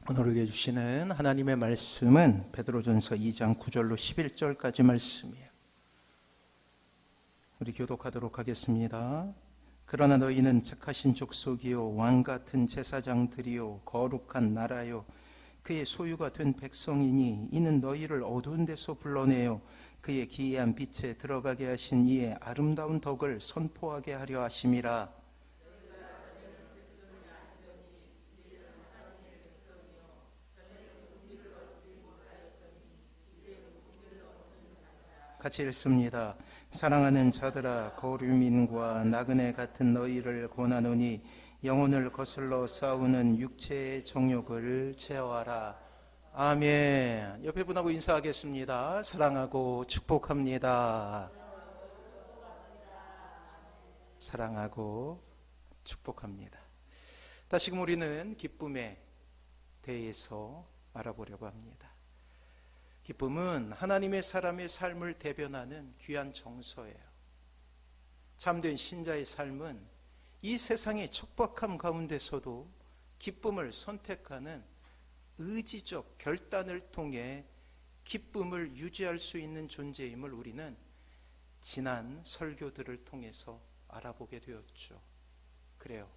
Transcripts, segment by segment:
오늘 우리에게 주시는 하나님의 말씀은 베드로전서 2장 9절로 11절까지 말씀이에요. 우리 교독하도록 하겠습니다. 그러나 너희는 택하신 족속이요 왕같은 제사장들이요 거룩한 나라요 그의 소유가 된 백성이니 이는 너희를 어두운 데서 불러내어 그의 기이한 빛에 들어가게 하신 이의 아름다운 덕을 선포하게 하려 하심이라. 같이 읽습니다. 사랑하는 자들아, 거류민과 나그네 같은 너희를 권하노니 영혼을 거슬러 싸우는 육체의 정욕을 제어하라. 아멘. 옆에 분하고 인사하겠습니다. 사랑하고 축복합니다. 사랑하고 축복합니다. 다시금 우리는 기쁨에 대해서 알아보려고 합니다. 기쁨은 하나님의 사람의 삶을 대변하는 귀한 정서예요. 참된 신자의 삶은 이 세상의 척박함 가운데서도 기쁨을 선택하는 의지적 결단을 통해 기쁨을 유지할 수 있는 존재임을 우리는 지난 설교들을 통해서 알아보게 되었죠. 그래요.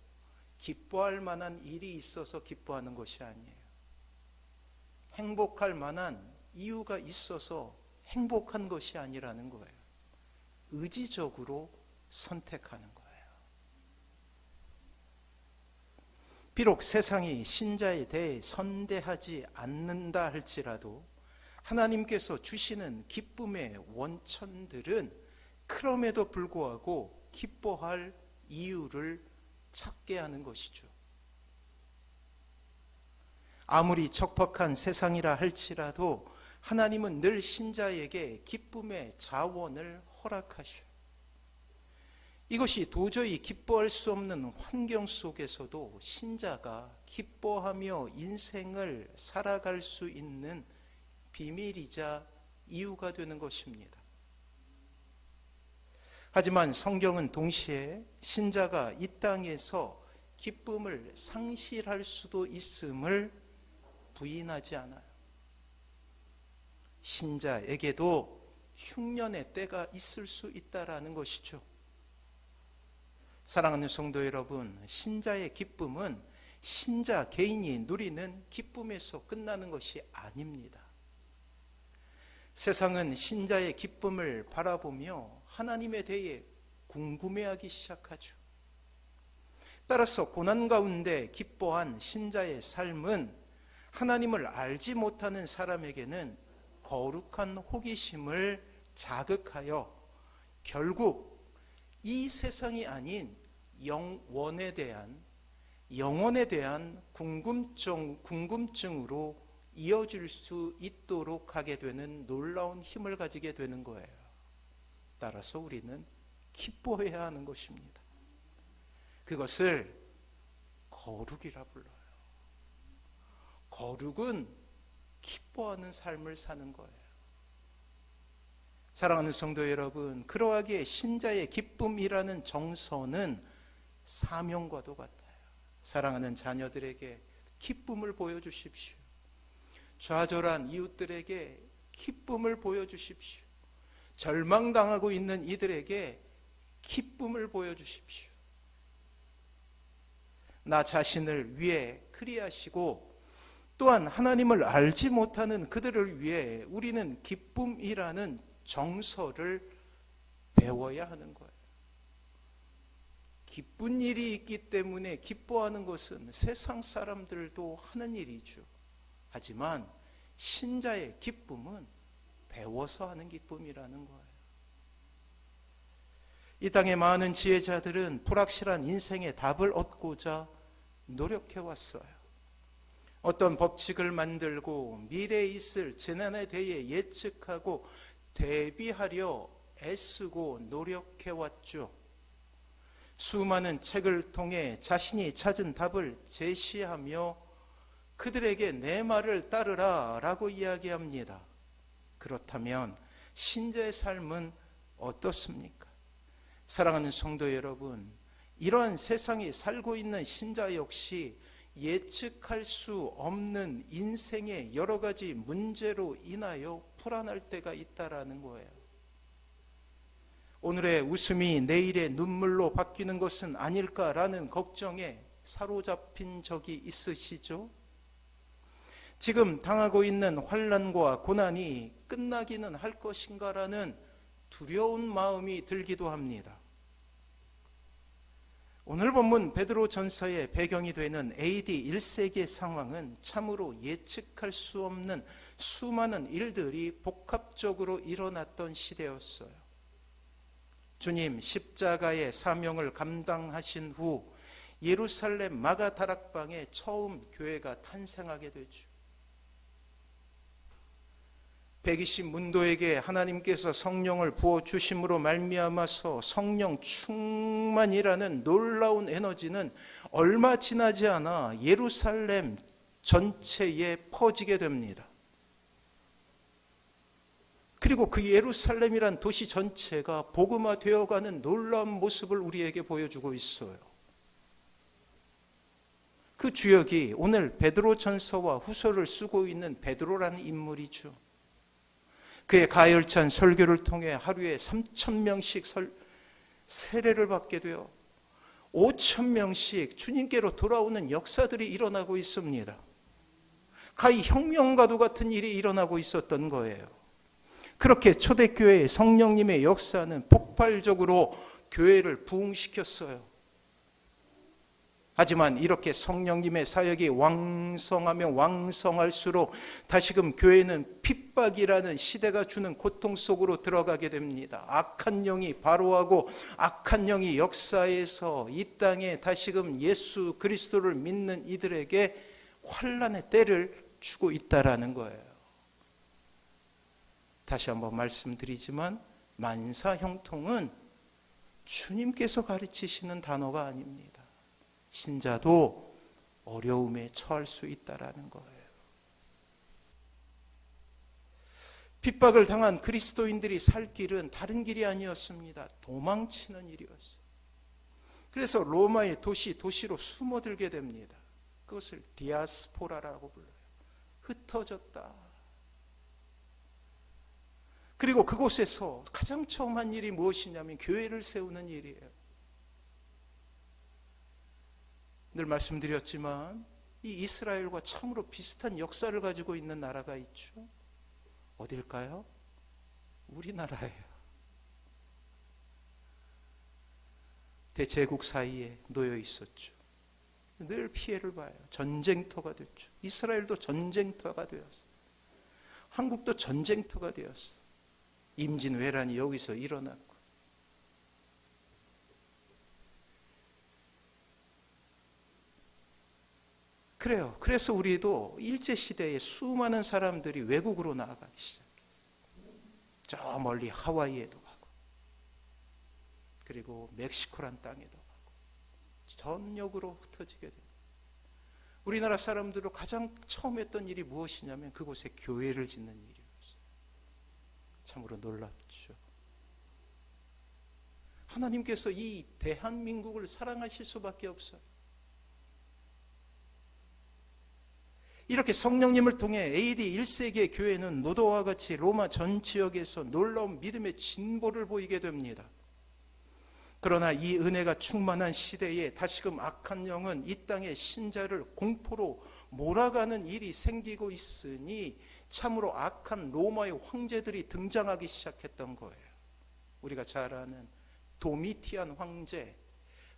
기뻐할 만한 일이 있어서 기뻐하는 것이 아니에요. 행복할 만한 이유가 있어서 행복한 것이 아니라는 거예요. 의지적으로 선택하는 거예요. 비록 세상이 신자에 대해 선대하지 않는다 할지라도 하나님께서 주시는 기쁨의 원천들은 그럼에도 불구하고 기뻐할 이유를 찾게 하는 것이죠. 아무리 척박한 세상이라 할지라도 하나님은 늘 신자에게 기쁨의 자원을 허락하셔요. 이것이 도저히 기뻐할 수 없는 환경 속에서도 신자가 기뻐하며 인생을 살아갈 수 있는 비밀이자 이유가 되는 것입니다. 하지만 성경은 동시에 신자가 이 땅에서 기쁨을 상실할 수도 있음을 부인하지 않아요. 신자에게도 흉년의 때가 있을 수 있다라는 것이죠. 사랑하는 성도 여러분, 신자의 기쁨은 신자 개인이 누리는 기쁨에서 끝나는 것이 아닙니다. 세상은 신자의 기쁨을 바라보며 하나님에 대해 궁금해하기 시작하죠. 따라서 고난 가운데 기뻐한 신자의 삶은 하나님을 알지 못하는 사람에게는 거룩한 호기심을 자극하여 결국 이 세상이 아닌 영원에 대한 궁금증으로 이어질 수 있도록 하게 되는 놀라운 힘을 가지게 되는 거예요. 따라서 우리는 기뻐해야 하는 것입니다. 그것을 거룩이라 불러요. 거룩은 기뻐하는 삶을 사는 거예요. 사랑하는 성도 여러분, 그러하기에 신자의 기쁨이라는 정서는 사명과도 같아요. 사랑하는 자녀들에게 기쁨을 보여주십시오. 좌절한 이웃들에게 기쁨을 보여주십시오. 절망당하고 있는 이들에게 기쁨을 보여주십시오. 나 자신을 위해 그리하시고 또한 하나님을 알지 못하는 그들을 위해 우리는 기쁨이라는 정서를 배워야 하는 거예요. 기쁜 일이 있기 때문에 기뻐하는 것은 세상 사람들도 하는 일이죠. 하지만 신자의 기쁨은 배워서 하는 기쁨이라는 거예요. 이 땅의 많은 지혜자들은 불확실한 인생의 답을 얻고자 노력해 왔어요. 어떤 법칙을 만들고 미래에 있을 재난에 대해 예측하고 대비하려 애쓰고 노력해 왔죠. 수많은 책을 통해 자신이 찾은 답을 제시하며 그들에게 내 말을 따르라 라고 이야기합니다. 그렇다면 신자의 삶은 어떻습니까? 사랑하는 성도 여러분, 이러한 세상에 살고 있는 신자 역시 예측할 수 없는 인생의 여러 가지 문제로 인하여 불안할 때가 있다라는 거예요. 오늘의 웃음이 내일의 눈물로 바뀌는 것은 아닐까라는 걱정에 사로잡힌 적이 있으시죠? 지금 당하고 있는 환난과 고난이 끝나기는 할 것인가라는 두려운 마음이 들기도 합니다. 오늘 본문 베드로전서의 배경이 되는 AD 1세기의 상황은 참으로 예측할 수 없는 수많은 일들이 복합적으로 일어났던 시대였어요. 주님 십자가의 사명을 감당하신 후 예루살렘 마가다락방에 처음 교회가 탄생하게 되죠. 120문도에게 하나님께서 성령을 부어주심으로 말미암아서 성령 충만이라는 놀라운 에너지는 얼마 지나지 않아 예루살렘 전체에 퍼지게 됩니다. 그리고 그 예루살렘이란 도시 전체가 복음화되어가는 놀라운 모습을 우리에게 보여주고 있어요. 그 주역이 오늘 베드로전서와 후서를 쓰고 있는 베드로라는 인물이죠. 그의 가열찬 설교를 통해 하루에 3,000명씩 세례를 받게 되어 5,000명씩 주님께로 돌아오는 역사들이 일어나고 있습니다. 가히 혁명과도 같은 일이 일어나고 있었던 거예요. 그렇게 초대교회의 성령님의 역사는 폭발적으로 교회를 부흥시켰어요. 하지만 이렇게 성령님의 사역이 왕성하면 왕성할수록 다시금 교회는 핍박이라는 시대가 주는 고통 속으로 들어가게 됩니다. 악한 영이 바로하고 악한 영이 역사에서 이 땅에 다시금 예수 그리스도를 믿는 이들에게 환난의 때를 주고 있다라는 거예요. 다시 한번 말씀드리지만 만사형통은 주님께서 가르치시는 단어가 아닙니다. 신자도 어려움에 처할 수 있다라는 거예요. 핍박을 당한 그리스도인들이 살 길은 다른 길이 아니었습니다. 도망치는 일이었어요. 그래서 로마의 도시로 숨어들게 됩니다. 그것을 디아스포라라고 불러요. 흩어졌다. 그리고 그곳에서 가장 처음 한 일이 무엇이냐면 교회를 세우는 일이에요. 늘 말씀드렸지만 이 이스라엘과 참으로 비슷한 역사를 가지고 있는 나라가 있죠. 어딜까요? 우리나라예요. 대제국 사이에 놓여 있었죠. 늘 피해를 봐요. 전쟁터가 됐죠. 이스라엘도 전쟁터가 되었어요. 한국도 전쟁터가 되었어요. 임진왜란이 여기서 일어났고, 그래요. 그래서 우리도 일제시대에 수많은 사람들이 외국으로 나아가기 시작했어요. 저 멀리 하와이에도 가고, 그리고 멕시코란 땅에도 가고, 전역으로 흩어지게 됩니다. 우리나라 사람들도 가장 처음 했던 일이 무엇이냐면 그곳에 교회를 짓는 일이었어요. 참으로 놀랍죠. 하나님께서 이 대한민국을 사랑하실 수밖에 없어요. 이렇게 성령님을 통해 AD 1세기의 교회는 노도와 같이 로마 전 지역에서 놀라운 믿음의 진보를 보이게 됩니다. 그러나 이 은혜가 충만한 시대에 다시금 악한 영은 이 땅의 신자를 공포로 몰아가는 일이 생기고 있으니 참으로 악한 로마의 황제들이 등장하기 시작했던 거예요. 우리가 잘 아는 도미티안 황제,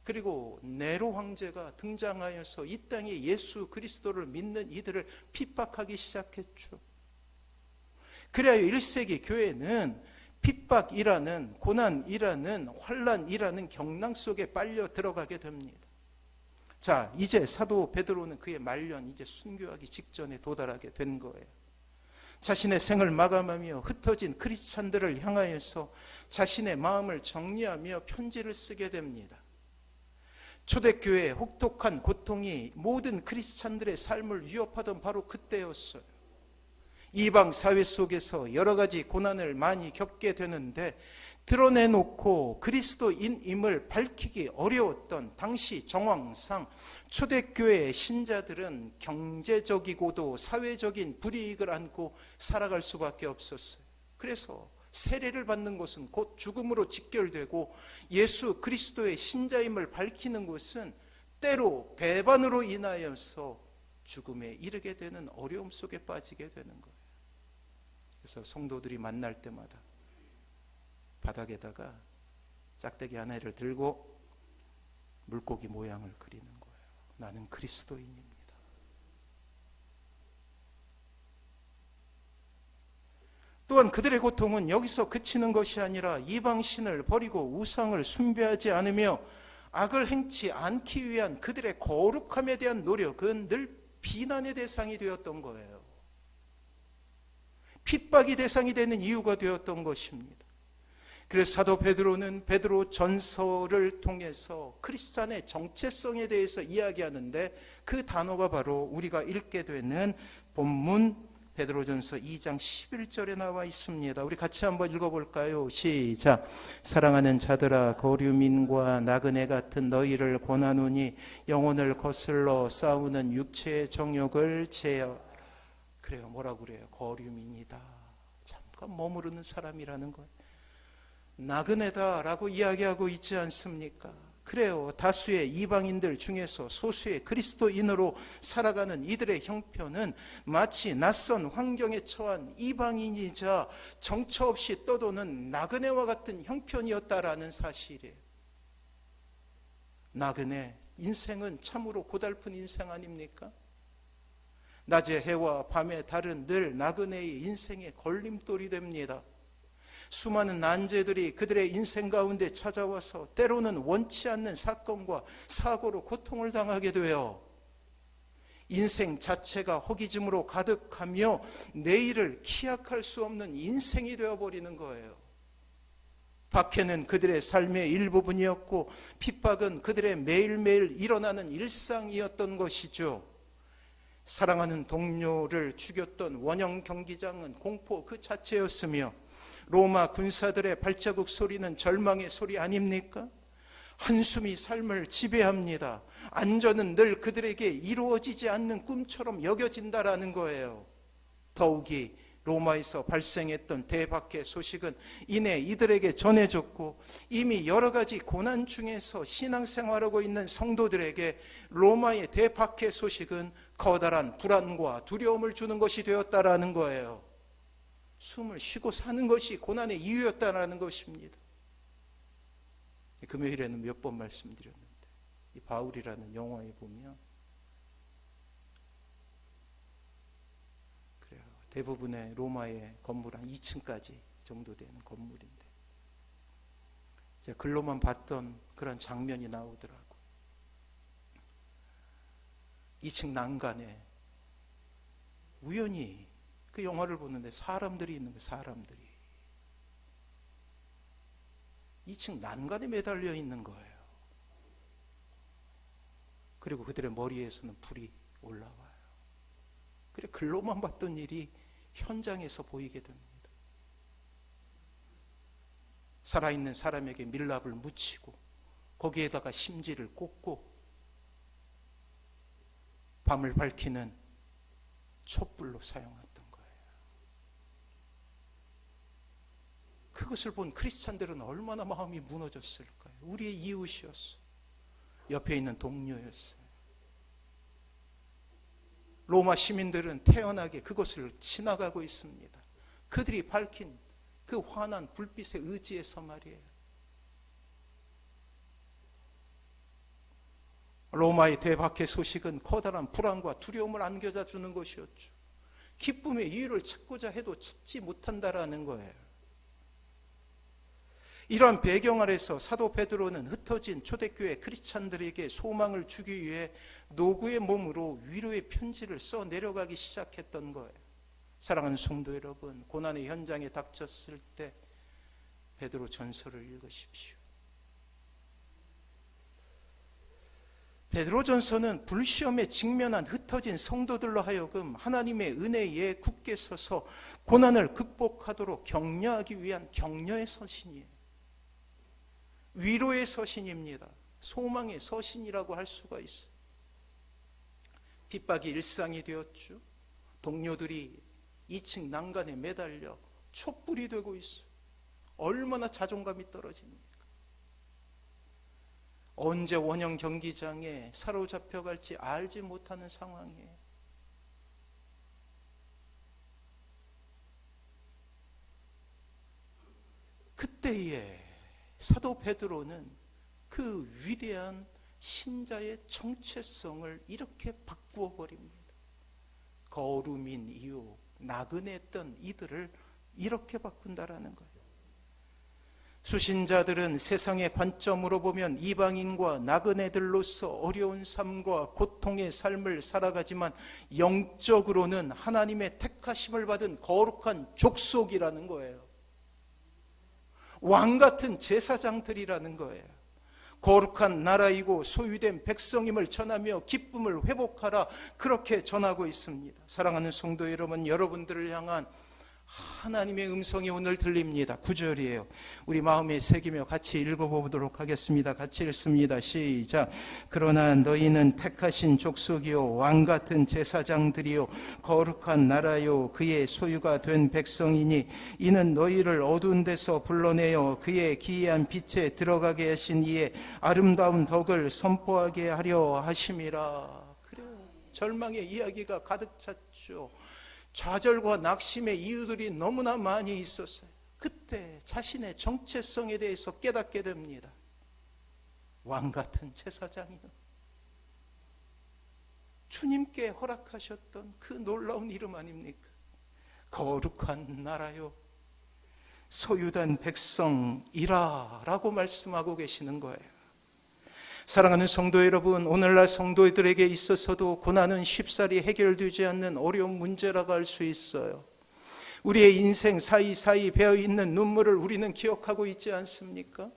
그리고 네로 황제가 등장하여서 이 땅에 예수 그리스도를 믿는 이들을 핍박하기 시작했죠. 그래야 1세기 교회는 핍박이라는, 고난이라는, 환난이라는 경랑 속에 빨려 들어가게 됩니다. 자, 이제 사도 베드로는 그의 말년, 이제 순교하기 직전에 도달하게 된 거예요. 자신의 생을 마감하며 흩어진 크리스찬들을 향하여서 자신의 마음을 정리하며 편지를 쓰게 됩니다. 초대교회의 혹독한 고통이 모든 크리스찬들의 삶을 위협하던 바로 그때였어요. 이방 사회 속에서 여러 가지 고난을 많이 겪게 되는데 드러내놓고 그리스도인임을 밝히기 어려웠던 당시 정황상 초대교회 신자들은 경제적이고도 사회적인 불이익을 안고 살아갈 수밖에 없었어요. 그래서 세례를 받는 것은 곧 죽음으로 직결되고 예수 그리스도의 신자임을 밝히는 것은 때로 배반으로 인하여서 죽음에 이르게 되는 어려움 속에 빠지게 되는 거예요. 그래서 성도들이 만날 때마다 바닥에다가 짝대기 하나를 들고 물고기 모양을 그리는 거예요. 나는 그리스도인입니다. 또한 그들의 고통은 여기서 그치는 것이 아니라 이방신을 버리고 우상을 숭배하지 않으며 악을 행치 않기 위한 그들의 거룩함에 대한 노력은 늘 비난의 대상이 되었던 거예요. 핍박이 대상이 되는 이유가 되었던 것입니다. 그래서 사도 베드로는 베드로 전서를 통해서 크리스찬의 정체성에 대해서 이야기하는데 그 단어가 바로 우리가 읽게 되는 본문 베드로전서 2장 11절에 나와 있습니다. 우리 같이 한번 읽어볼까요? 시작. 사랑하는 자들아 거류민과 나그네 같은 너희를 권하노니 영혼을 거슬러 싸우는 육체의 정욕을 제어. 그래요. 뭐라고 그래요? 거류민이다. 잠깐 머무르는 사람이라는 거예요. 나그네다라고 이야기하고 있지 않습니까? 그래요. 다수의 이방인들 중에서 소수의 그리스도인으로 살아가는 이들의 형편은 마치 낯선 환경에 처한 이방인이자 정처 없이 떠도는 나그네와 같은 형편이었다라는 사실이에요. 나그네, 인생은 참으로 고달픈 인생 아닙니까? 낮의 해와 밤의 달은 늘 나그네의 인생의 걸림돌이 됩니다. 수많은 난제들이 그들의 인생 가운데 찾아와서 때로는 원치 않는 사건과 사고로 고통을 당하게 되어 인생 자체가 허기짐으로 가득하며 내일을 기약할 수 없는 인생이 되어버리는 거예요. 박해는 그들의 삶의 일부분이었고 핍박은 그들의 매일매일 일어나는 일상이었던 것이죠. 사랑하는 동료를 죽였던 원형 경기장은 공포 그 자체였으며 로마 군사들의 발자국 소리는 절망의 소리 아닙니까? 한숨이 삶을 지배합니다. 안전은 늘 그들에게 이루어지지 않는 꿈처럼 여겨진다라는 거예요. 더욱이 로마에서 발생했던 대박해 소식은 이내 이들에게 전해졌고 이미 여러 가지 고난 중에서 신앙생활하고 있는 성도들에게 로마의 대박해 소식은 커다란 불안과 두려움을 주는 것이 되었다라는 거예요. 숨을 쉬고 사는 것이 고난의 이유였다는 것입니다. 금요일에는 몇 번 말씀드렸는데 이 바울이라는 영화에 보면 그래요. 대부분의 로마의 건물 한 2층까지 정도 되는 건물인데 제가 글로만 봤던 그런 장면이 나오더라고. 2층 난간에 우연히 그 영화를 보는데 사람들이 있는 거예요. 사람들이 2층 난간에 매달려 있는 거예요. 그리고 그들의 머리에서는 불이 올라와요. 그래 글로만 봤던 일이 현장에서 보이게 됩니다. 살아있는 사람에게 밀랍을 묻히고 거기에다가 심지를 꽂고 밤을 밝히는 촛불로 사용했던 거예요. 그것을 본 크리스찬들은 얼마나 마음이 무너졌을까요? 우리의 이웃이었어요. 옆에 있는 동료였어요. 로마 시민들은 태연하게 그것을 지나가고 있습니다. 그들이 밝힌 그 환한 불빛의 의지에서 말이에요. 로마의 대박해 소식은 커다란 불안과 두려움을 안겨다 주는 것이었죠. 기쁨의 이유를 찾고자 해도 찾지 못한다라는 거예요. 이러한 배경 아래서 사도 베드로는 흩어진 초대교회 크리스찬들에게 소망을 주기 위해 노구의 몸으로 위로의 편지를 써 내려가기 시작했던 거예요. 사랑하는 성도 여러분, 고난의 현장에 닥쳤을 때 베드로 전서를 읽으십시오. 베드로전서는 불시험에 직면한 흩어진 성도들로 하여금 하나님의 은혜에 굳게 서서 고난을 극복하도록 격려하기 위한 격려의 서신이에요. 위로의 서신입니다. 소망의 서신이라고 할 수가 있어요. 핍박이 일상이 되었죠. 동료들이 2층 난간에 매달려 촛불이 되고 있어요. 얼마나 자존감이 떨어집니까? 언제 원형 경기장에 사로잡혀갈지 알지 못하는 상황이에요. 그때에 사도 베드로는 그 위대한 신자의 정체성을 이렇게 바꾸어 버립니다. 거룩인 이유, 나그네했던 이들을 이렇게 바꾼다라는 거예요. 수신자들은 세상의 관점으로 보면 이방인과 나그네들로서 어려운 삶과 고통의 삶을 살아가지만 영적으로는 하나님의 택하심을 받은 거룩한 족속이라는 거예요. 왕같은 제사장들이라는 거예요. 거룩한 나라이고 소유된 백성임을 전하며 기쁨을 회복하라, 그렇게 전하고 있습니다. 사랑하는 성도 여러분, 여러분들을 향한 하나님의 음성이 오늘 들립니다. 9절이에요. 우리 마음에 새기며 같이 읽어보도록 하겠습니다. 같이 읽습니다. 시작. 그러나 너희는 택하신 족속이요 왕같은 제사장들이요 거룩한 나라요 그의 소유가 된 백성이니 이는 너희를 어두운 데서 불러내어 그의 기이한 빛에 들어가게 하신 이의 아름다운 덕을 선포하게 하려 하심이라. 그래요. 절망의 이야기가 가득 찼죠. 좌절과 낙심의 이유들이 너무나 많이 있었어요. 그때 자신의 정체성에 대해서 깨닫게 됩니다. 왕같은 제사장이요, 주님께 허락하셨던 그 놀라운 이름 아닙니까? 거룩한 나라요 소유된 백성이라 라고 말씀하고 계시는 거예요. 사랑하는 성도 여러분, 오늘날 성도들에게 있어서도 고난은 쉽사리 해결되지 않는 어려운 문제라고 할 수 있어요. 우리의 인생 사이사이 배어있는 눈물을 우리는 기억하고 있지 않습니까?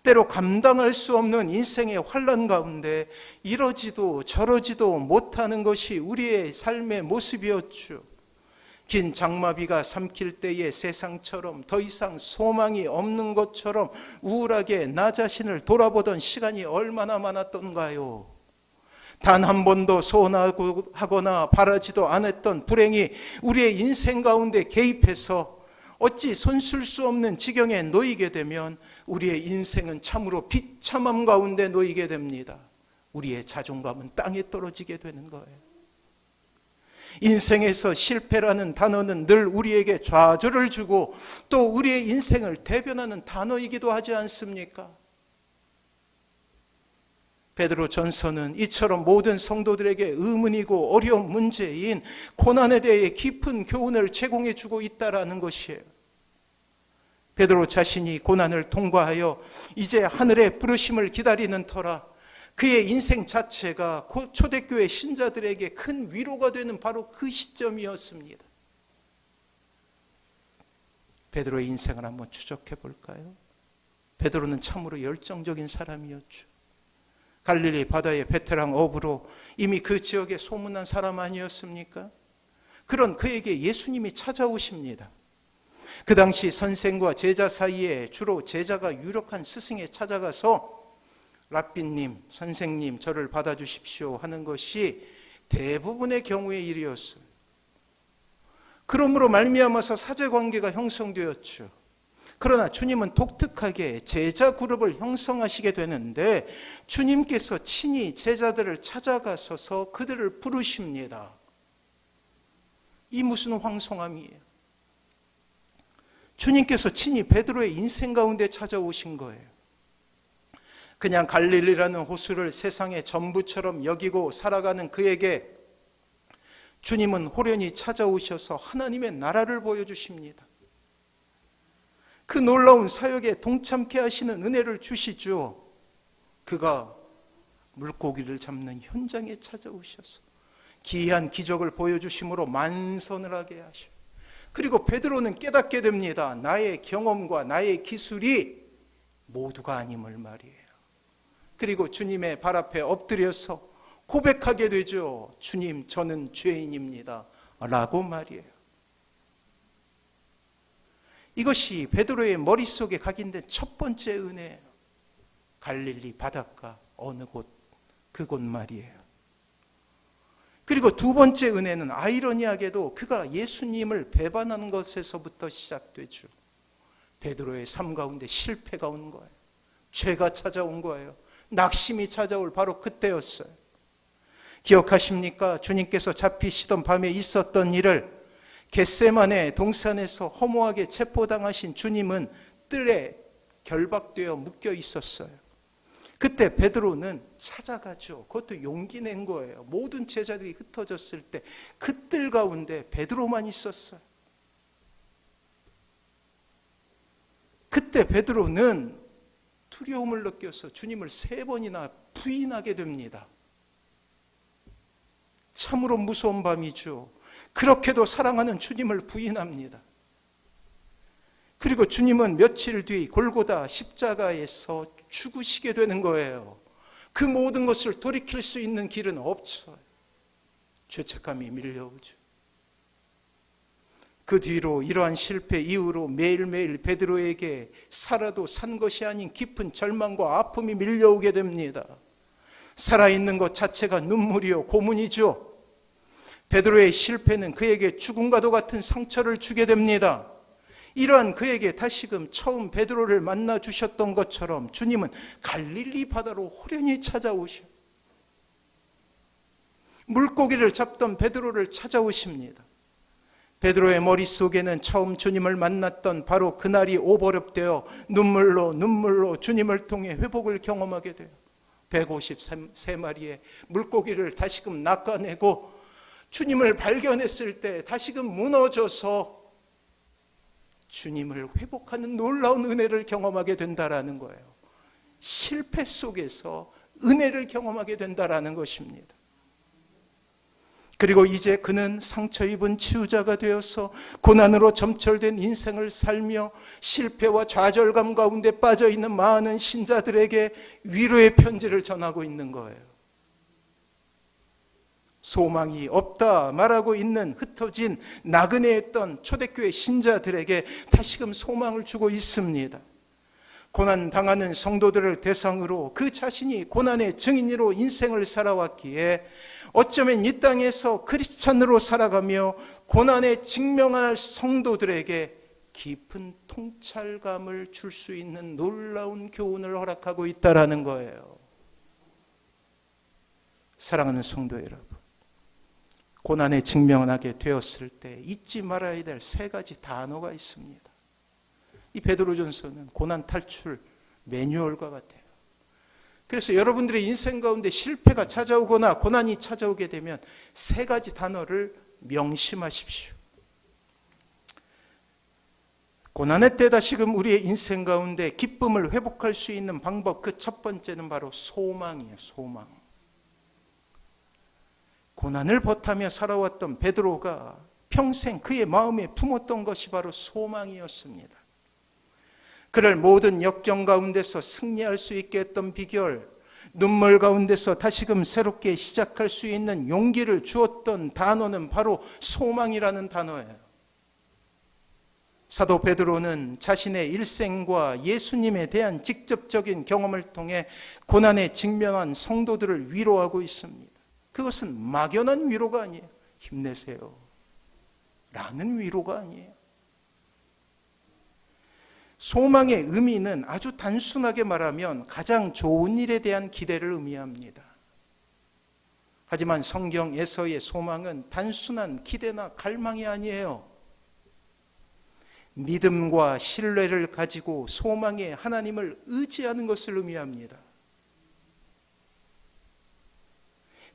때로 감당할 수 없는 인생의 환난 가운데 이러지도 저러지도 못하는 것이 우리의 삶의 모습이었죠. 긴 장마비가 삼킬 때의 세상처럼 더 이상 소망이 없는 것처럼 우울하게 나 자신을 돌아보던 시간이 얼마나 많았던가요? 단 한 번도 소원하거나 바라지도 않았던 불행이 우리의 인생 가운데 개입해서 어찌 손쓸 수 없는 지경에 놓이게 되면 우리의 인생은 참으로 비참함 가운데 놓이게 됩니다. 우리의 자존감은 땅에 떨어지게 되는 거예요. 인생에서 실패라는 단어는 늘 우리에게 좌절을 주고 또 우리의 인생을 대변하는 단어이기도 하지 않습니까? 베드로 전서는 이처럼 모든 성도들에게 의문이고 어려운 문제인 고난에 대해 깊은 교훈을 제공해 주고 있다라는 것이에요. 베드로 자신이 고난을 통과하여 이제 하늘의 부르심을 기다리는 터라 그의 인생 자체가 초대교회 신자들에게 큰 위로가 되는 바로 그 시점이었습니다. 베드로의 인생을 한번 추적해 볼까요? 베드로는 참으로 열정적인 사람이었죠. 갈릴리 바다의 베테랑 어부로 이미 그 지역에 소문난 사람 아니었습니까? 그런 그에게 예수님이 찾아오십니다. 그 당시 선생과 제자 사이에 주로 제자가 유력한 스승에 찾아가서 랍비님, 선생님, 저를 받아주십시오 하는 것이 대부분의 경우의 일이었어요. 그러므로 말미암아서 사제관계가 형성되었죠. 그러나 주님은 독특하게 제자 그룹을 형성하시게 되는데 주님께서 친히 제자들을 찾아가셔서 그들을 부르십니다. 이 무슨 황송함이에요? 주님께서 친히 베드로의 인생 가운데 찾아오신 거예요. 그냥 갈릴리라는 호수를 세상의 전부처럼 여기고 살아가는 그에게 주님은 호련히 찾아오셔서 하나님의 나라를 보여주십니다. 그 놀라운 사역에 동참케 하시는 은혜를 주시죠. 그가 물고기를 잡는 현장에 찾아오셔서 기이한 기적을 보여주심으로 만선을 하게 하셔. 그리고 베드로는 깨닫게 됩니다. 나의 경험과 나의 기술이 모두가 아님을 말이에요. 그리고 주님의 발 앞에 엎드려서 고백하게 되죠. 주님, 저는 죄인입니다 라고 말이에요. 이것이 베드로의 머릿속에 각인된 첫 번째 은혜예요. 갈릴리 바닷가 어느 곳, 그곳 말이에요. 그리고 두 번째 은혜는 아이러니하게도 그가 예수님을 배반하는 것에서부터 시작되죠. 베드로의 삶 가운데 실패가 온 거예요. 죄가 찾아온 거예요. 낙심이 찾아올 바로 그때였어요. 기억하십니까? 주님께서 잡히시던 밤에 있었던 일을. 겟세마네 동산에서 허무하게 체포당하신 주님은 뜰에 결박되어 묶여 있었어요. 그때 베드로는 찾아가죠. 그것도 용기 낸 거예요. 모든 제자들이 흩어졌을 때 그 뜰 가운데 베드로만 있었어요. 그때 베드로는 두려움을 느껴서 주님을 3번이나 부인하게 됩니다. 참으로 무서운 밤이죠. 그렇게도 사랑하는 주님을 부인합니다. 그리고 주님은 며칠 뒤 골고다 십자가에서 죽으시게 되는 거예요. 그 모든 것을 돌이킬 수 있는 길은 없어요. 죄책감이 밀려오죠. 그 뒤로 이러한 실패 이후로 매일매일 베드로에게 살아도 산 것이 아닌 깊은 절망과 아픔이 밀려오게 됩니다. 살아있는 것 자체가 눈물이요 고문이죠. 베드로의 실패는 그에게 죽음과도 같은 상처를 주게 됩니다. 이러한 그에게 다시금 처음 베드로를 만나 주셨던 것처럼 주님은 갈릴리 바다로 호련히 찾아오셔 물고기를 잡던 베드로를 찾아오십니다. 베드로의 머릿속에는 처음 주님을 만났던 바로 그날이 오버랩되어 눈물로 주님을 통해 회복을 경험하게 돼요. 153마리의 물고기를 다시금 낚아내고 주님을 발견했을 때 다시금 무너져서 주님을 회복하는 놀라운 은혜를 경험하게 된다라는 거예요. 실패 속에서 은혜를 경험하게 된다라는 것입니다. 그리고 이제 그는 상처 입은 치유자가 되어서 고난으로 점철된 인생을 살며 실패와 좌절감 가운데 빠져있는 많은 신자들에게 위로의 편지를 전하고 있는 거예요. 소망이 없다 말하고 있는 흩어진 나그네했던 초대교회 신자들에게 다시금 소망을 주고 있습니다. 고난당하는 성도들을 대상으로 그 자신이 고난의 증인으로 인생을 살아왔기에 어쩌면 이 땅에서 크리스찬으로 살아가며 고난에 직면할 성도들에게 깊은 통찰감을 줄 수 있는 놀라운 교훈을 허락하고 있다라는 거예요. 사랑하는 성도 여러분, 고난에 직면하게 되었을 때 잊지 말아야 될 3가지 단어가 있습니다. 이 베드로전서는 고난 탈출 매뉴얼과 같아요. 그래서 여러분들의 인생 가운데 실패가 찾아오거나 고난이 찾아오게 되면 3가지 단어를 명심하십시오. 고난의 때 다시금 우리의 인생 가운데 기쁨을 회복할 수 있는 방법, 그 첫 번째는 바로 소망이에요. 소망. 고난을 버타며 살아왔던 베드로가 평생 그의 마음에 품었던 것이 바로 소망이었습니다. 그를 모든 역경 가운데서 승리할 수 있게 했던 비결, 눈물 가운데서 다시금 새롭게 시작할 수 있는 용기를 주었던 단어는 바로 소망이라는 단어예요. 사도 베드로는 자신의 일생과 예수님에 대한 직접적인 경험을 통해 고난에 직면한 성도들을 위로하고 있습니다. 그것은 막연한 위로가 아니에요. 힘내세요 라는 위로가 아니에요. 소망의 의미는 아주 단순하게 말하면 가장 좋은 일에 대한 기대를 의미합니다. 하지만 성경에서의 소망은 단순한 기대나 갈망이 아니에요. 믿음과 신뢰를 가지고 소망의 하나님을 의지하는 것을 의미합니다.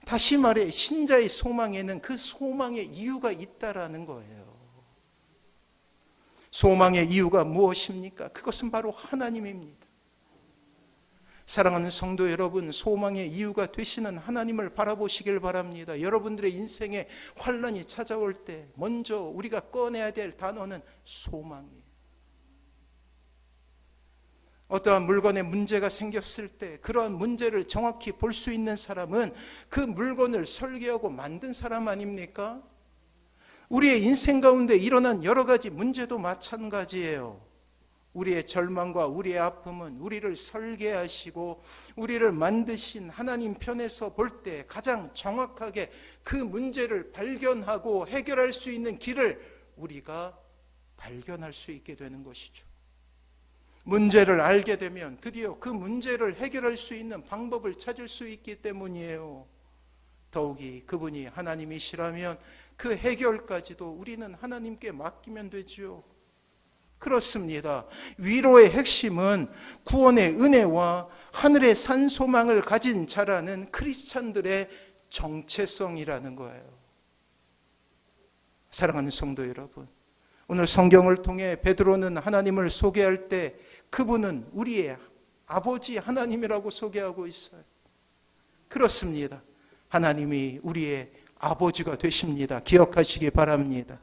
다시 말해 신자의 소망에는 그 소망의 이유가 있다라는 거예요. 소망의 이유가 무엇입니까? 그것은 바로 하나님입니다. 사랑하는 성도 여러분, 소망의 이유가 되시는 하나님을 바라보시길 바랍니다. 여러분들의 인생에 환난이 찾아올 때 먼저 우리가 꺼내야 될 단어는 소망이에요. 어떠한 물건에 문제가 생겼을 때 그러한 문제를 정확히 볼 수 있는 사람은 그 물건을 설계하고 만든 사람 아닙니까? 우리의 인생 가운데 일어난 여러 가지 문제도 마찬가지예요. 우리의 절망과 우리의 아픔은 우리를 설계하시고 우리를 만드신 하나님 편에서 볼 때 가장 정확하게 그 문제를 발견하고 해결할 수 있는 길을 우리가 발견할 수 있게 되는 것이죠. 문제를 알게 되면 드디어 그 문제를 해결할 수 있는 방법을 찾을 수 있기 때문이에요. 더욱이 그분이 하나님이시라면 그 해결까지도 우리는 하나님께 맡기면 되지요. 그렇습니다. 위로의 핵심은 구원의 은혜와 하늘의 산 소망을 가진 자라는 크리스찬들의 정체성이라는 거예요. 사랑하는 성도 여러분, 오늘 성경을 통해 베드로는 하나님을 소개할 때 그분은 우리의 아버지 하나님이라고 소개하고 있어요. 그렇습니다. 하나님이 우리의 아버지가 되십니다. 기억하시기 바랍니다.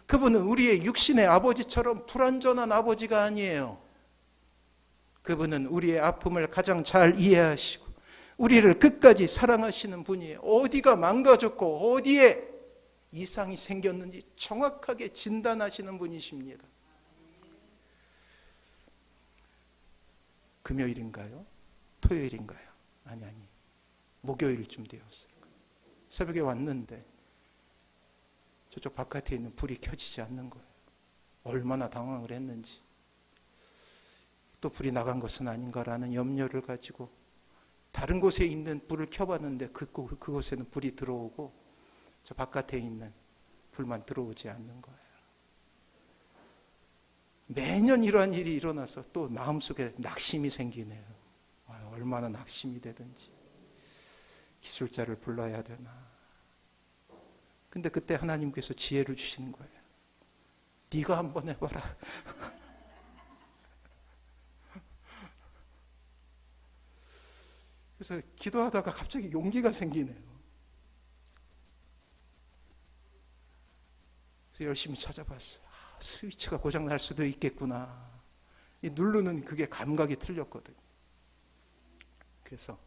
그분은 우리의 육신의 아버지처럼 불완전한 아버지가 아니에요. 그분은 우리의 아픔을 가장 잘 이해하시고 우리를 끝까지 사랑하시는 분이에요. 어디가 망가졌고 어디에 이상이 생겼는지 정확하게 진단하시는 분이십니다. 금요일인가요? 토요일인가요? 아니 목요일쯤 되었어요. 새벽에 왔는데 저쪽 바깥에 있는 불이 켜지지 않는 거예요. 얼마나 당황을 했는지. 또 불이 나간 것은 아닌가라는 염려를 가지고 다른 곳에 있는 불을 켜봤는데 그곳에는 불이 들어오고 저 바깥에 있는 불만 들어오지 않는 거예요. 매년 이러한 일이 일어나서 또 마음속에 낙심이 생기네요. 얼마나 낙심이 되든지 기술자를 불러야 되나. 근데 그때 하나님께서 지혜를 주시는 거예요. 네가 한번 해봐라. 그래서 기도하다가 갑자기 용기가 생기네요. 그래서 열심히 찾아봤어요. 스위치가 고장 날 수도 있겠구나. 이 누르는 그게 감각이 틀렸거든요. 그래서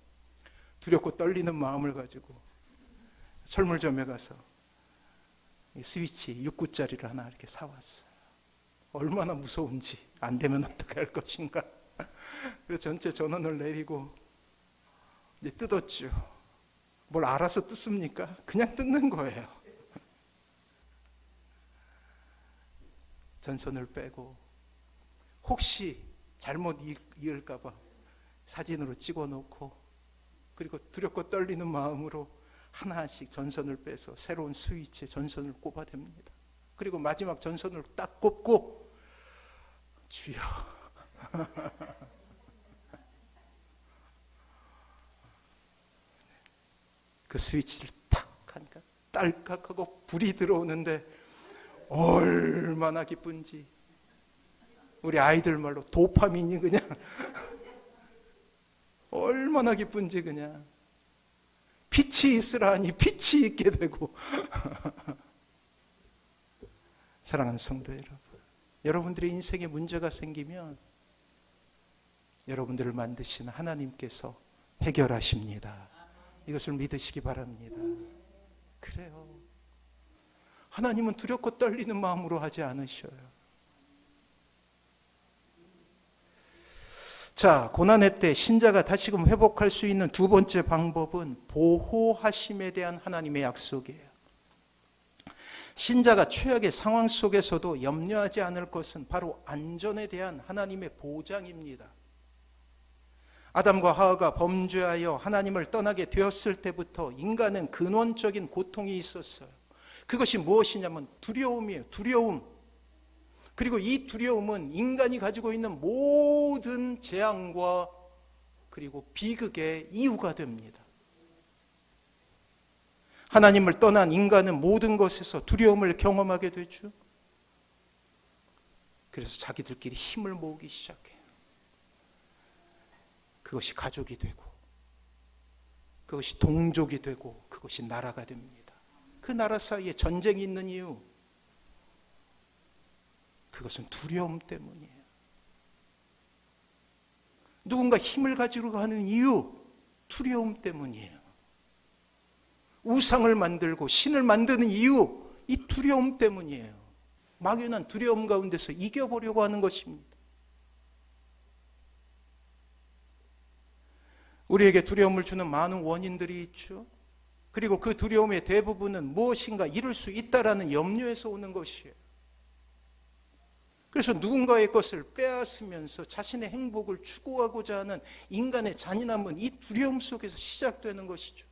두렵고 떨리는 마음을 가지고 설물점에 가서 이 스위치 6구짜리를 하나 이렇게 사왔어요. 얼마나 무서운지, 안 되면 어떻게 할 것인가. 그래서 전체 전원을 내리고 이제 뜯었죠. 뭘 알아서 뜯습니까? 그냥 뜯는 거예요. 전선을 빼고 혹시 잘못 이을까 봐 사진으로 찍어 놓고 그리고 두렵고 떨리는 마음으로 하나씩 전선을 빼서 새로운 스위치에 전선을 꼽아댑니다. 그리고 마지막 전선을 딱 꼽고 주여 그 스위치를 딱 하니까 딸깍하고 불이 들어오는데 얼마나 기쁜지. 우리 아이들 말로 도파민이 그냥 얼마나 기쁜지 그냥 빛이 있으라 하니 빛이 있게 되고. 사랑하는 성도 여러분, 여러분들의 인생에 문제가 생기면 여러분들을 만드신 하나님께서 해결하십니다. 이것을 믿으시기 바랍니다. 그래요. 하나님은 두렵고 떨리는 마음으로 하지 않으셔요. 자, 고난의 때 신자가 다시금 회복할 수 있는 두 번째 방법은 보호하심에 대한 하나님의 약속이에요. 신자가 최악의 상황 속에서도 염려하지 않을 것은 바로 안전에 대한 하나님의 보장입니다. 아담과 하와가 범죄하여 하나님을 떠나게 되었을 때부터 인간은 근원적인 고통이 있었어요. 그것이 무엇이냐면 두려움이에요. 두려움. 그리고 이 두려움은 인간이 가지고 있는 모든 재앙과 그리고 비극의 이유가 됩니다. 하나님을 떠난 인간은 모든 것에서 두려움을 경험하게 되죠. 그래서 자기들끼리 힘을 모으기 시작해요. 그것이 가족이 되고 그것이 동족이 되고 그것이 나라가 됩니다. 그 나라 사이에 전쟁이 있는 이유, 그것은 두려움 때문이에요. 누군가 힘을 가지고 하는 이유, 두려움 때문이에요. 우상을 만들고 신을 만드는 이유, 이 두려움 때문이에요. 막연한 두려움 가운데서 이겨보려고 하는 것입니다. 우리에게 두려움을 주는 많은 원인들이 있죠. 그리고 그 두려움의 대부분은 무엇인가 이룰 수 있다라는 염려에서 오는 것이에요. 그래서 누군가의 것을 빼앗으면서 자신의 행복을 추구하고자 하는 인간의 잔인함은 이 두려움 속에서 시작되는 것이죠.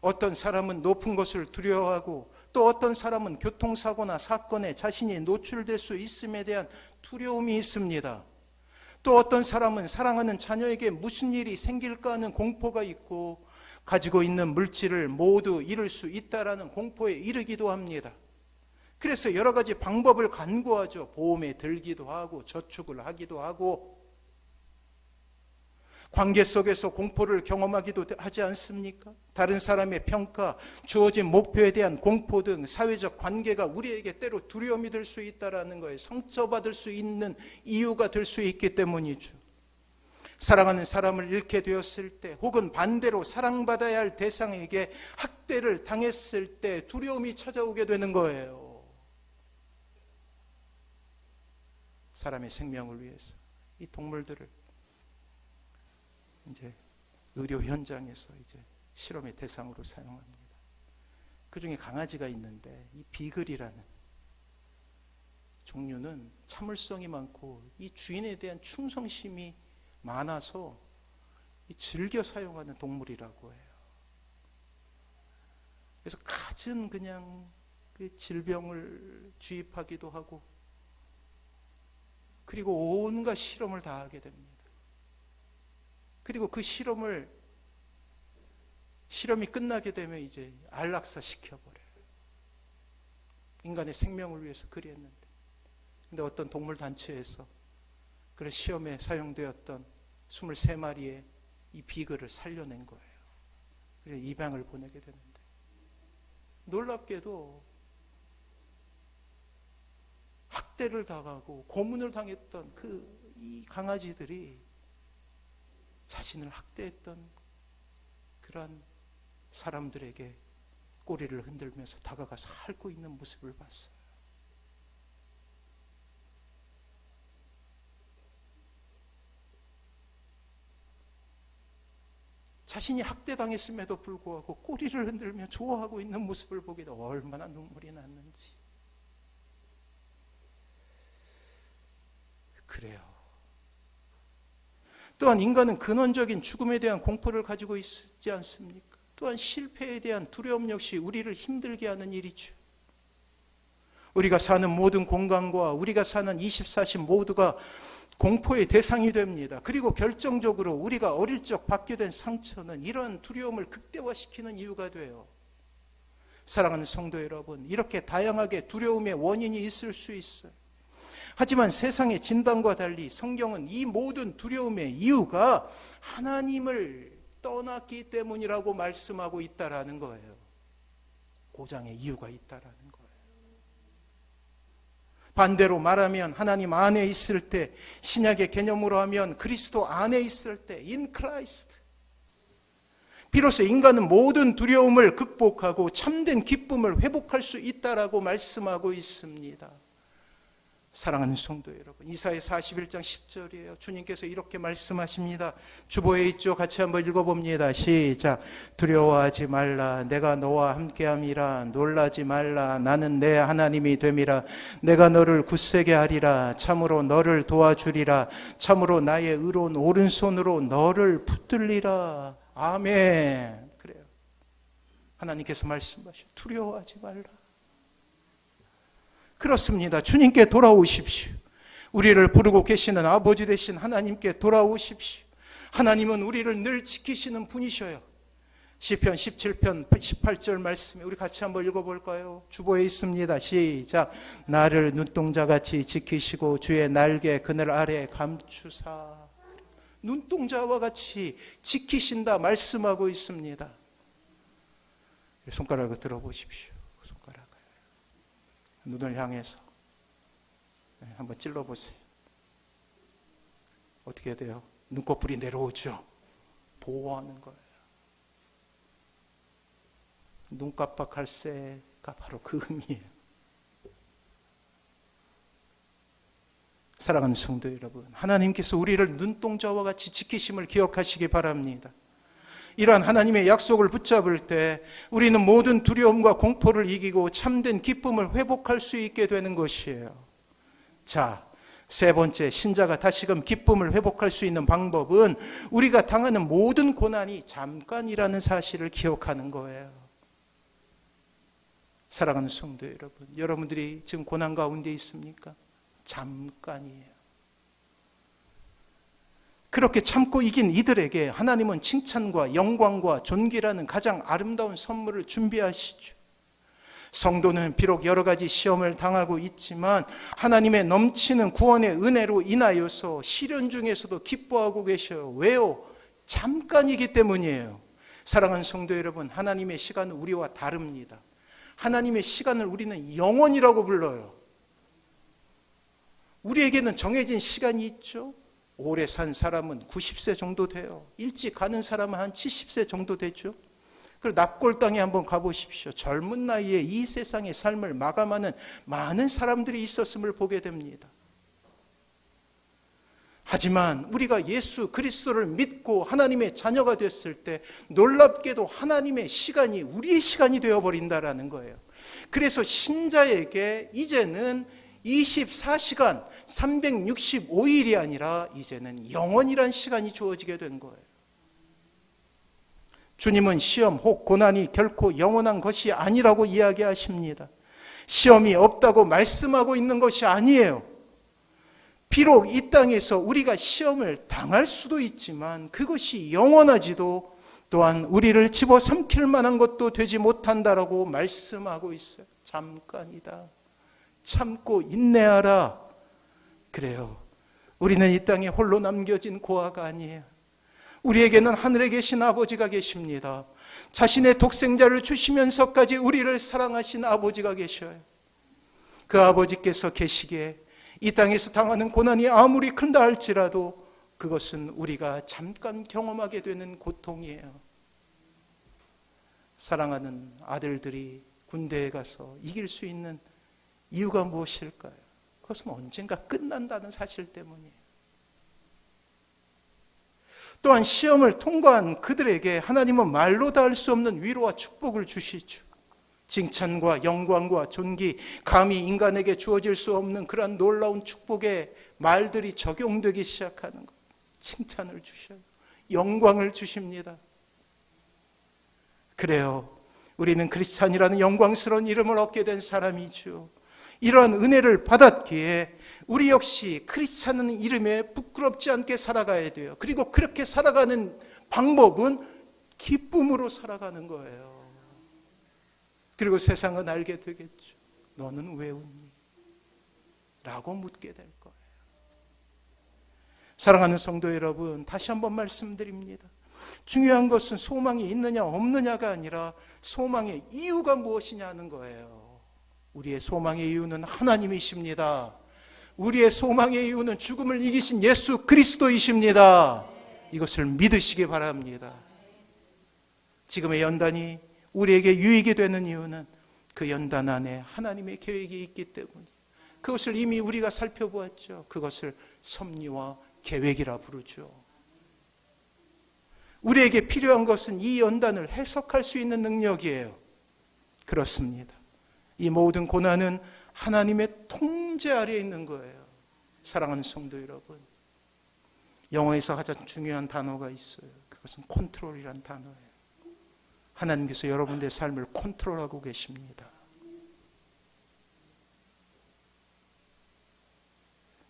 어떤 사람은 높은 것을 두려워하고 또 어떤 사람은 교통사고나 사건에 자신이 노출될 수 있음에 대한 두려움이 있습니다. 또 어떤 사람은 사랑하는 자녀에게 무슨 일이 생길까 하는 공포가 있고 가지고 있는 물질을 모두 잃을 수 있다라는 공포에 이르기도 합니다. 그래서 여러 가지 방법을 간구하죠. 보험에 들기도 하고 저축을 하기도 하고 관계 속에서 공포를 경험하기도 하지 않습니까? 다른 사람의 평가, 주어진 목표에 대한 공포 등 사회적 관계가 우리에게 때로 두려움이 될 수 있다는 거예요. 상처받을 수 있는 이유가 될 수 있기 때문이죠. 사랑하는 사람을 잃게 되었을 때 혹은 반대로 사랑받아야 할 대상에게 학대를 당했을 때 두려움이 찾아오게 되는 거예요. 사람의 생명을 위해서 이 동물들을 이제 의료 현장에서 이제 실험의 대상으로 사용합니다. 그 중에 강아지가 있는데 이 비글이라는 종류는 참을성이 많고 이 주인에 대한 충성심이 많아서 즐겨 사용하는 동물이라고 해요. 그래서 갖은 그냥 그 질병을 주입하기도 하고 그리고 온갖 실험을 다 하게 됩니다. 그리고 그 실험이 끝나게 되면 이제 안락사 시켜버려요. 인간의 생명을 위해서 그리했는데. 근데 어떤 동물 단체에서 그런 시험에 사용되었던 23마리의 이 비글을 살려낸 거예요. 그래서 입양을 보내게 되는데 놀랍게도 학대를 당하고 고문을 당했던 이 강아지들이 자신을 학대했던 그런 사람들에게 꼬리를 흔들면서 다가가서 핥고 있는 모습을 봤어요. 자신이 학대당했음에도 불구하고 꼬리를 흔들며 좋아하고 있는 모습을 보기도 얼마나 눈물이 났는지. 그래요. 또한 인간은 근원적인 죽음에 대한 공포를 가지고 있지 않습니까? 또한 실패에 대한 두려움 역시 우리를 힘들게 하는 일이죠. 우리가 사는 모든 공간과 우리가 사는 24시 모두가 공포의 대상이 됩니다. 그리고 결정적으로 우리가 어릴 적 받게 된 상처는 이런 두려움을 극대화시키는 이유가 돼요. 사랑하는 성도 여러분, 이렇게 다양하게 두려움의 원인이 있을 수 있어요. 하지만 세상의 진단과 달리 성경은 이 모든 두려움의 이유가 하나님을 떠났기 때문이라고 말씀하고 있다라는 거예요. 고장의 이유가 있다라는 거예요. 반대로 말하면 하나님 안에 있을 때, 신약의 개념으로 하면 그리스도 안에 있을 때, in Christ. 비로소 인간은 모든 두려움을 극복하고 참된 기쁨을 회복할 수 있다라고 말씀하고 있습니다. 사랑하는 성도 여러분, 이사야 41장 10절이에요. 주님께서 이렇게 말씀하십니다. 주보에 있죠? 같이 한번 읽어봅니다. 시작. 두려워하지 말라. 내가 너와 함께함이라. 놀라지 말라. 나는 내 하나님이 됨이라. 내가 너를 굳세게 하리라. 참으로 너를 도와주리라. 참으로 나의 의로운 오른손으로 너를 붙들리라. 아멘. 그래요. 하나님께서 말씀하셔. 두려워하지 말라. 그렇습니다. 주님께 돌아오십시오. 우리를 부르고 계시는 아버지 되신 하나님께 돌아오십시오. 하나님은 우리를 늘 지키시는 분이셔요. 시편 17편 18절 말씀에 우리 같이 한번 읽어볼까요? 주보에 있습니다. 시작. 나를 눈동자같이 지키시고 주의 날개 그늘 아래 감추사. 눈동자와 같이 지키신다 말씀하고 있습니다. 손가락을 들어보십시오. 눈을 향해서 한번 찔러보세요. 어떻게 돼요? 눈꺼풀이 내려오죠. 보호하는 거예요. 눈깜빡할새가 바로 그 의미예요. 사랑하는 성도 여러분, 하나님께서 우리를 눈동자와 같이 지키심을 기억하시기 바랍니다. 이러한 하나님의 약속을 붙잡을 때 우리는 모든 두려움과 공포를 이기고 참된 기쁨을 회복할 수 있게 되는 것이에요. 자, 세 번째, 신자가 다시금 기쁨을 회복할 수 있는 방법은 우리가 당하는 모든 고난이 잠깐이라는 사실을 기억하는 거예요. 사랑하는 성도 여러분, 여러분들이 지금 고난 가운데 있습니까? 잠깐이에요. 그렇게 참고 이긴 이들에게 하나님은 칭찬과 영광과 존귀라는 가장 아름다운 선물을 준비하시죠. 성도는 비록 여러 가지 시험을 당하고 있지만 하나님의 넘치는 구원의 은혜로 인하여서 시련 중에서도 기뻐하고 계셔요. 왜요? 잠깐이기 때문이에요. 사랑하는 성도 여러분, 하나님의 시간은 우리와 다릅니다. 하나님의 시간을 우리는 영원이라고 불러요. 우리에게는 정해진 시간이 있죠. 오래 산 사람은 90세 정도 돼요. 일찍 가는 사람은 한 70세 정도 되죠. 그리고 납골 땅에 한번 가보십시오. 젊은 나이에 이 세상의 삶을 마감하는 많은 사람들이 있었음을 보게 됩니다. 하지만 우리가 예수 그리스도를 믿고 하나님의 자녀가 됐을 때 놀랍게도 하나님의 시간이 우리의 시간이 되어버린다라는 거예요. 그래서 신자에게 이제는 24시간 365일이 아니라 이제는 영원이란 시간이 주어지게 된 거예요. 주님은 시험 혹 고난이 결코 영원한 것이 아니라고 이야기하십니다. 시험이 없다고 말씀하고 있는 것이 아니에요. 비록 이 땅에서 우리가 시험을 당할 수도 있지만 그것이 영원하지도 또한 우리를 집어삼킬 만한 것도 되지 못한다라고 말씀하고 있어요. 잠깐이다. 참고 인내하라. 그래요. 우리는 이 땅에 홀로 남겨진 고아가 아니에요. 우리에게는 하늘에 계신 아버지가 계십니다. 자신의 독생자를 주시면서까지 우리를 사랑하신 아버지가 계셔요. 그 아버지께서 계시기에 이 땅에서 당하는 고난이 아무리 큰다 할지라도 그것은 우리가 잠깐 경험하게 되는 고통이에요. 사랑하는 아들들이 군대에 가서 이길 수 있는 이유가 무엇일까요? 그것은 언젠가 끝난다는 사실 때문이에요. 또한 시험을 통과한 그들에게 하나님은 말로 다 할 수 없는 위로와 축복을 주시죠. 칭찬과 영광과 존귀, 감히 인간에게 주어질 수 없는 그러한 놀라운 축복의 말들이 적용되기 시작하는 것. 칭찬을 주셔요. 영광을 주십니다. 그래요. 우리는 크리스찬이라는 영광스러운 이름을 얻게 된 사람이죠. 이러한 은혜를 받았기에 우리 역시 크리스찬은 이름에 부끄럽지 않게 살아가야 돼요. 그리고 그렇게 살아가는 방법은 기쁨으로 살아가는 거예요. 그리고 세상은 알게 되겠죠. 너는 왜 웃니? 라고 묻게 될 거예요. 사랑하는 성도 여러분, 다시 한번 말씀드립니다. 중요한 것은 소망이 있느냐 없느냐가 아니라 소망의 이유가 무엇이냐는 거예요. 우리의 소망의 이유는 하나님이십니다. 우리의 소망의 이유는 죽음을 이기신 예수 그리스도이십니다. 이것을 믿으시기 바랍니다. 지금의 연단이 우리에게 유익이 되는 이유는 그 연단 안에 하나님의 계획이 있기 때문이에요. 그것을 이미 우리가 살펴보았죠. 그것을 섭리와 계획이라 부르죠. 우리에게 필요한 것은 이 연단을 해석할 수 있는 능력이에요. 그렇습니다. 이 모든 고난은 하나님의 통제 아래에 있는 거예요. 사랑하는 성도 여러분, 영어에서 가장 중요한 단어가 있어요. 그것은 컨트롤이라는 단어예요. 하나님께서 여러분들의 삶을 컨트롤하고 계십니다.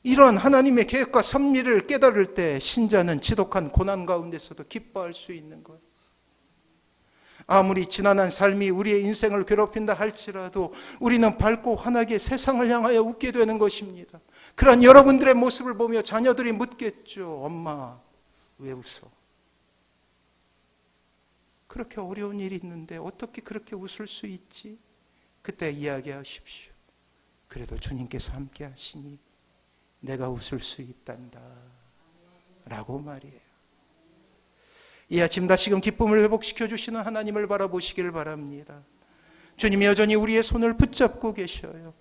이런 하나님의 계획과 섭리를 깨달을 때 신자는 지독한 고난 가운데서도 기뻐할 수 있는 거예요. 아무리 지난한 삶이 우리의 인생을 괴롭힌다 할지라도 우리는 밝고 환하게 세상을 향하여 웃게 되는 것입니다. 그런 여러분들의 모습을 보며 자녀들이 묻겠죠. 엄마, 왜 웃어? 그렇게 어려운 일이 있는데 어떻게 그렇게 웃을 수 있지? 그때 이야기하십시오. 그래도 주님께서 함께 하시니 내가 웃을 수 있단다. 라고 말이에요. 이 아침 다시금 기쁨을 회복시켜 주시는 하나님을 바라보시길 바랍니다. 주님이 여전히 우리의 손을 붙잡고 계셔요.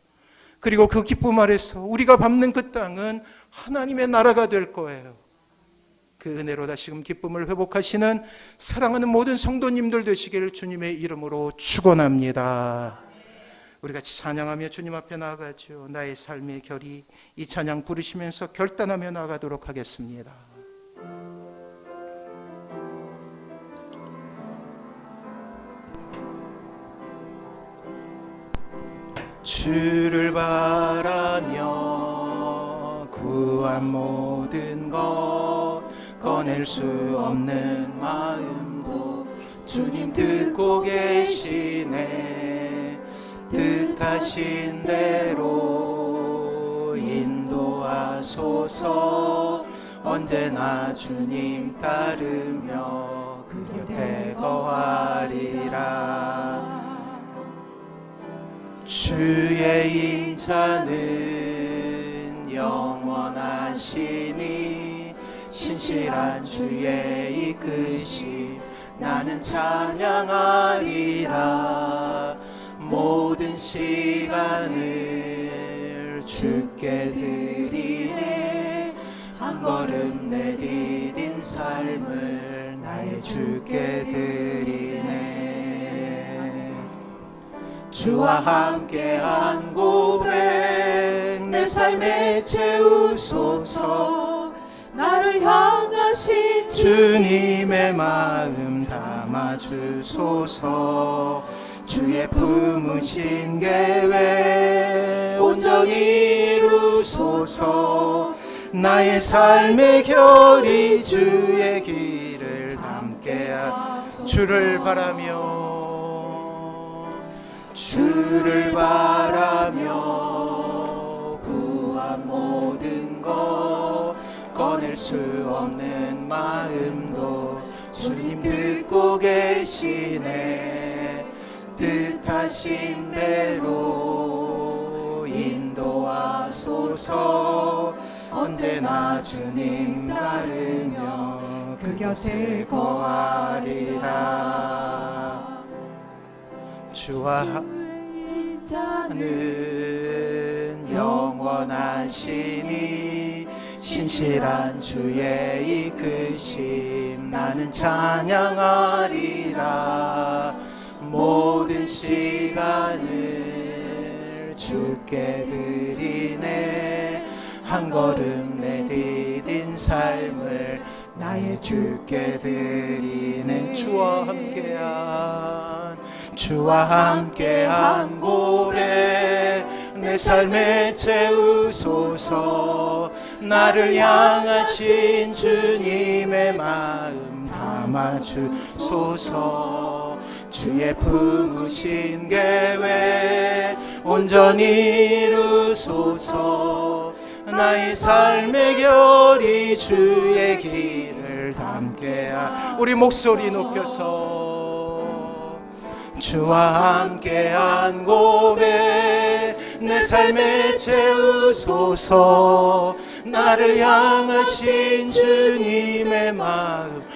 그리고 그 기쁨 아래서 우리가 밟는 그 땅은 하나님의 나라가 될 거예요. 그 은혜로 다시금 기쁨을 회복하시는 사랑하는 모든 성도님들 되시기를 주님의 이름으로 축원합니다. 우리 같이 찬양하며 주님 앞에 나아가죠. 나의 삶의 결이, 이 찬양 부르시면서 결단하며 나아가도록 하겠습니다. 주를 바라며 구한 모든 것 꺼낼 수 없는 마음도 주님 듣고 계시네. 뜻하신 대로 인도하소서. 언제나 주님 따르며 그 곁에 거하리라. 주의 인자는 영원하시니 신실한 주의 이끄심 나는 찬양하리라. 모든 시간을 주께 드리네. 한 걸음 내디딘 삶을 나의 주께 드리네. 주와 함께한 고백 내 삶에 채우소서. 나를 향하신 주님의 마음 담아주소서. 주의 품으신 계획 온전히 이루소서. 나의 삶의 결이 주의 길을 담게 하소서. 주를 바라며 구한 모든 것 꺼낼 수 없는 마음도 주님 듣고 계시네. 뜻하신 대로 인도하소서. 언제나 주님 따르며 그 곁에 거하리라. 주와 인자는 영원하시니 신실한 주의 이끄심 나는 찬양하리라. 모든 시간을 주께 드리네. 한 걸음 내디딘 삶을 나의 주께 드리네. 주와 함께한 고백 내 삶에 채우소서. 나를 향하신 주님의 마음 담아주소서. 주의 품으신 계획 온전히 이루소서. 나의 삶의 결이 주의 길을 담게 하. 우리 목소리 높여서 주와 함께한 고백 내 삶에 채우소서. 나를 향하신 주님의 마음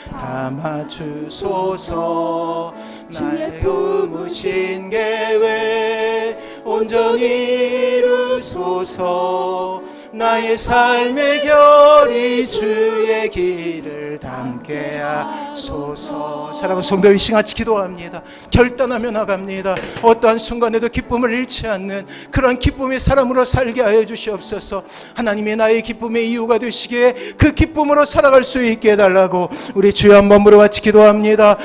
담아주소서. 나의 품으신 계획 온전히 이루소서. 나의 삶의 결이 주의 길을 담게 하소서. 사랑하는 성도 이 시간 같이 기도합니다. 결단하며 나갑니다. 어떠한 순간에도 기쁨을 잃지 않는 그런 기쁨의 사람으로 살게 하여 주시옵소서. 하나님이 나의 기쁨의 이유가 되시기에 그 기쁨으로 살아갈 수 있게 해달라고 우리 주여 한번 물어 같이 기도합니다.